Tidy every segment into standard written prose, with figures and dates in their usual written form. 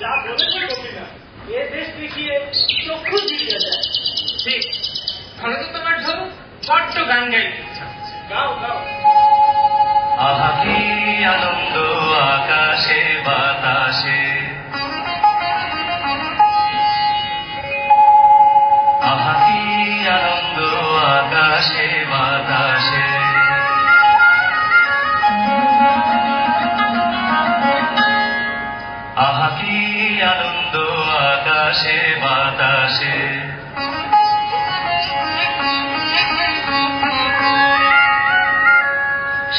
যা বলেছে গোপীনাথ, এ দেশ দেখিয়ে চক্ষু ফিরিয়ে যায়। ঠিক, তাহলে তো তোমার ধরো বড্ড গান গাইতে ইচ্ছা। গাও গাও। আহা কি আনন্দ আকাশে বাতাসে, আহা কি আনন্দ আকাশে বাতাসে, আহা কি আনন্দ আকাশে বাতাসে,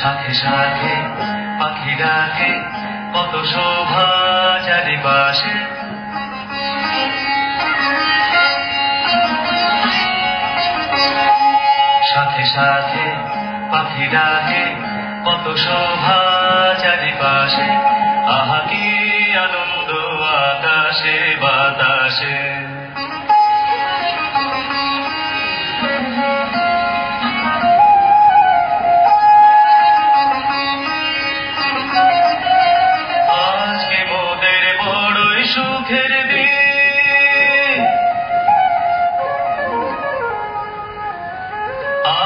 সাথে সাথে পাখি ডাকে কত শোভা চারিপাশে, সাথে সাথে পাখি ডাকে কত শোভা চারিপাশে, আহা কি আনন্দ আকাশে বাতাসে, আজকে মোদের বড়ই সুখের দিন,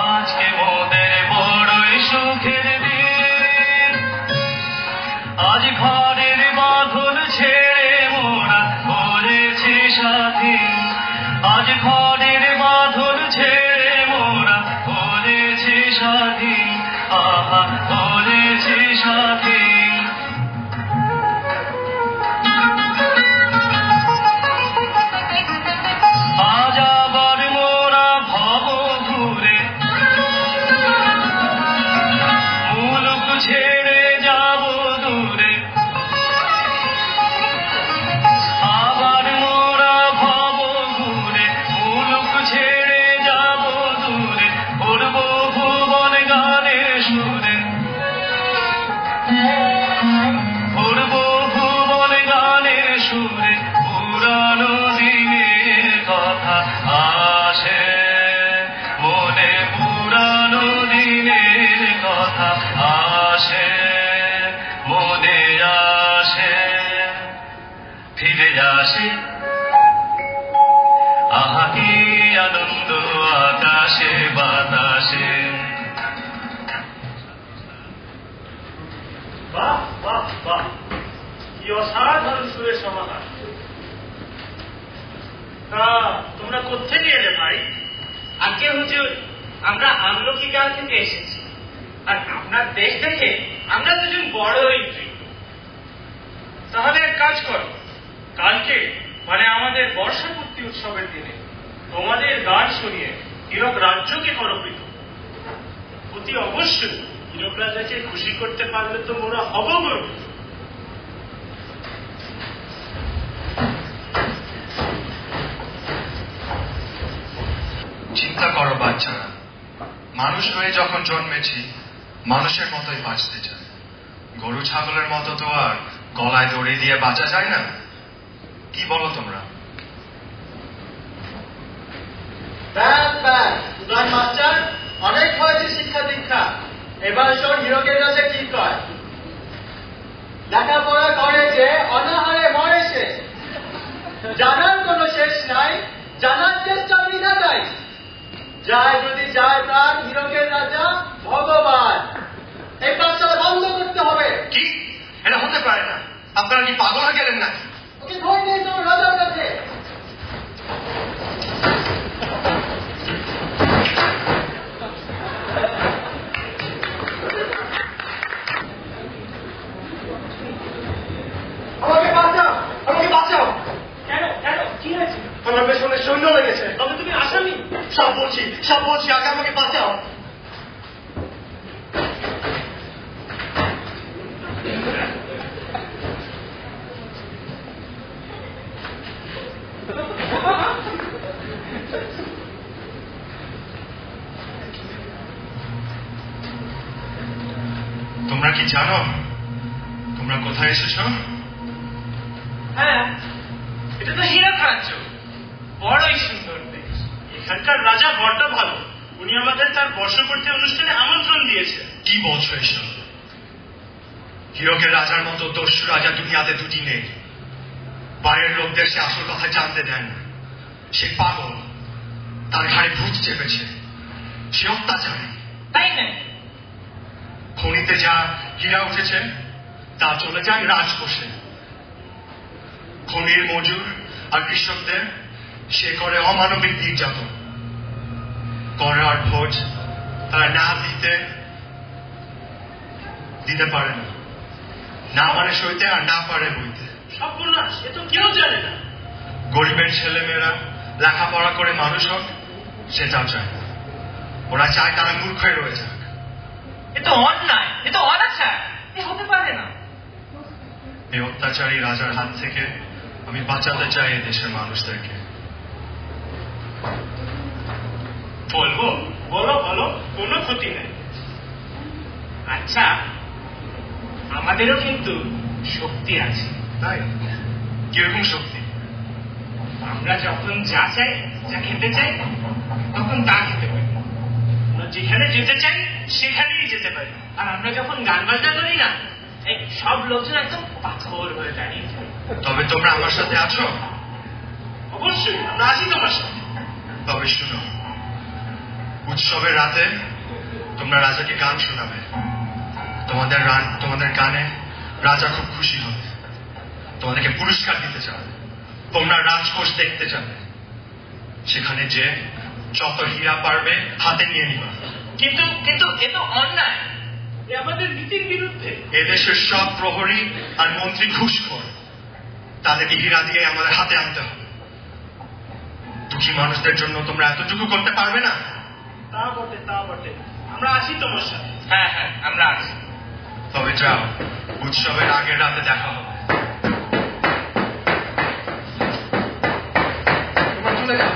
আজকে মোদের বড়ই সুখের দিন, আজ ঘরের বাঁধন ছেড়ে মোরা হয়েছি স্বাধীন, আজ ঘরের বাঁধন ছেড়ে মোরা হয়েছি স্বাধীন, আহা হয়েছি স্বাধীন, আজ আবার মোরা ভব ঘুরে মুলুক ছেড়ে যাব দূরে, আবার মোরা ভব ঘুরে মুলুক ছেড়ে যাব দূরে, উড়ব ভুবন গানের সুরে, উড়ব ভুবন গানের সুরে, পুরানো দিনের কথা আসে মনে, পুরানো দিনের কথা আসে মনে, আসে ফিরে আসে, আহা কি আনন্দ আকাশে বাতাসে, বাহ বাহ বাহ, কি অসাধারণ সুরের সমাহার। তা তোমরা কোত্থেকে এলে ভাই? আগে হুজুর, আমরা আমলকি গাঁও থেকে এসেছি, আর আপনার দেশ দেখে আমরা দুজন বড়ই প্রিয়। তাহলে এক কাজ করো, কালকে মানে আমাদের বর্ষপূর্তি উৎসবের দিনে তোমাদের গান শুনিয়ে হীরক রাজ্যকে করো প্রীত। অতি অবশ্যই হীরক রাজাকে খুশি করতে পারলে তো মোরা হব গর্বিত। চিন্তা করো বাচ্চারা, মানুষ হয়ে যখন জন্মেছি মানুষের মতোই বাঁচতে চাই, গরু ছাগলের মতো তো আর গলায় দড়ি দিয়ে বাঁচা যায় না, কি বলো তোমরা? মাস্টার, অনেক হয়েছে শিক্ষা দীক্ষা, এবার শোন হীরকের কাছে কি কয়। লেখাপড়া করে যে অনাহারে মরে সে, জানার কোনো শেষ নাই, জানার চেষ্টা বিনা নাই, যায় যদি যায় প্রাণ হীরকের রাজা ভগবান। এই পাঠশালা বন্ধ করতে হবে। কি এটা হতে পারে না, আপনারা কি পাগল হয়ে গেলেন নাকি? ওকে ধরে নিয়ে যাও রাজার কাছে। আমাকে বাঁচাও, আমাকে বাঁচাও। কেন কেন কি হয়েছে? আমার পেছনে সৈন্য লেগেছে। তবে তুমি আসামি? সব বলছি, সব বলছি, আগে আমাকে বাঁচাও। তোমরা কি জানো তোমরা কোথায় এসেছো? হ্যাঁ, এটা তো হীরক রাজ্য, বড়ই সুন্দর দেশ। এখানকার রাজা বড্ড ভালো, উনি আমাদের তার বর্ষপূর্তি অনুষ্ঠানে আমন্ত্রণ দিয়েছে। কি বলছো এসব? হীরকের রাজার মতো দস্যু রাজা দুনিয়াতে দুটি নেই। বাইরের লোকদের সে আসল কথা জানতে দেয় না। সে পাগল, তার ঘাড়ে ভূত চেপেছে, সে অত্যাচারী। তাই না? খনিতে যা হীরা উঠেছে তা চলে যায় রাজকোষে। খনির মজুর আর কৃষকদের সে করে অমানবিক নির্যাতন। কর আর ভোজ তারা না দিতে পারে না, না পারে সইতে আর না পারে বইতে। সর্বনাশ, এ তো কেউ জানে না। গরিবের ছেলেমেয়েরা লেখাপড়া করে মানুষ হোক, সেটাও চায় না। ওরা চায় তারা মূর্খ হয়ে রয়ে যাক। এ তো অন্যায়, এ তো অনাচার, এ হতে পারে না। এই অত্যাচারী রাজার হাত থেকে আমি বাঁচাতে চাই এই দেশের মানুষদেরকে। বলবো? বলো বলো, কোনো ক্ষতি নেই। আচ্ছা, আমাদেরও কিন্তু শক্তি আছে। তাই কিরকম শক্তি? আমরা যখন যা চাই, যা খেতে চাই, তখন তা খেতে পারি। আমরা যেখানে যেতে চাই সেখানেই যেতে পারি। আর আমরা যখন গান বাজনা করি না, এই সব লোকজন একদম পাথর হয়ে দাঁড়িয়ে যায়। তবে তোমরা আমার সাথে আছো? অবশ্যই, আমরা আছি তোমার সাথে। তবে শুনো, উৎসবের রাতে তোমরা রাজাকে গান শোনাবে। তোমাদের গানে রাজা খুব খুশি হবে, তোমাদেরকে পুরস্কার দিতে চাবে। তোমরা রাজকোষ দেখতে যাবে, সেখানে যে যত হীরা পারবে হাতে নিয়ে নিবা। কিন্তু কিন্তু এ তো অন্যায়, এ আমাদের নীতির বিরুদ্ধে। এদেশের সব প্রহরী আর মন্ত্রী ঘুষখোর, তাদেরকে হীরা দিয়ে আমাদের হাতে আনতে হবে। দুঃখী মানুষদের জন্য তোমরা এতটুকু করতে পারবে না? তা বটে, তা বটে, আমরা আছি তোমার সাথে। হ্যাঁ হ্যাঁ, আমরা আছি। তবে যাও, উৎসবের আগের রাতে দেখা হবে। তোমরা চলে যাও।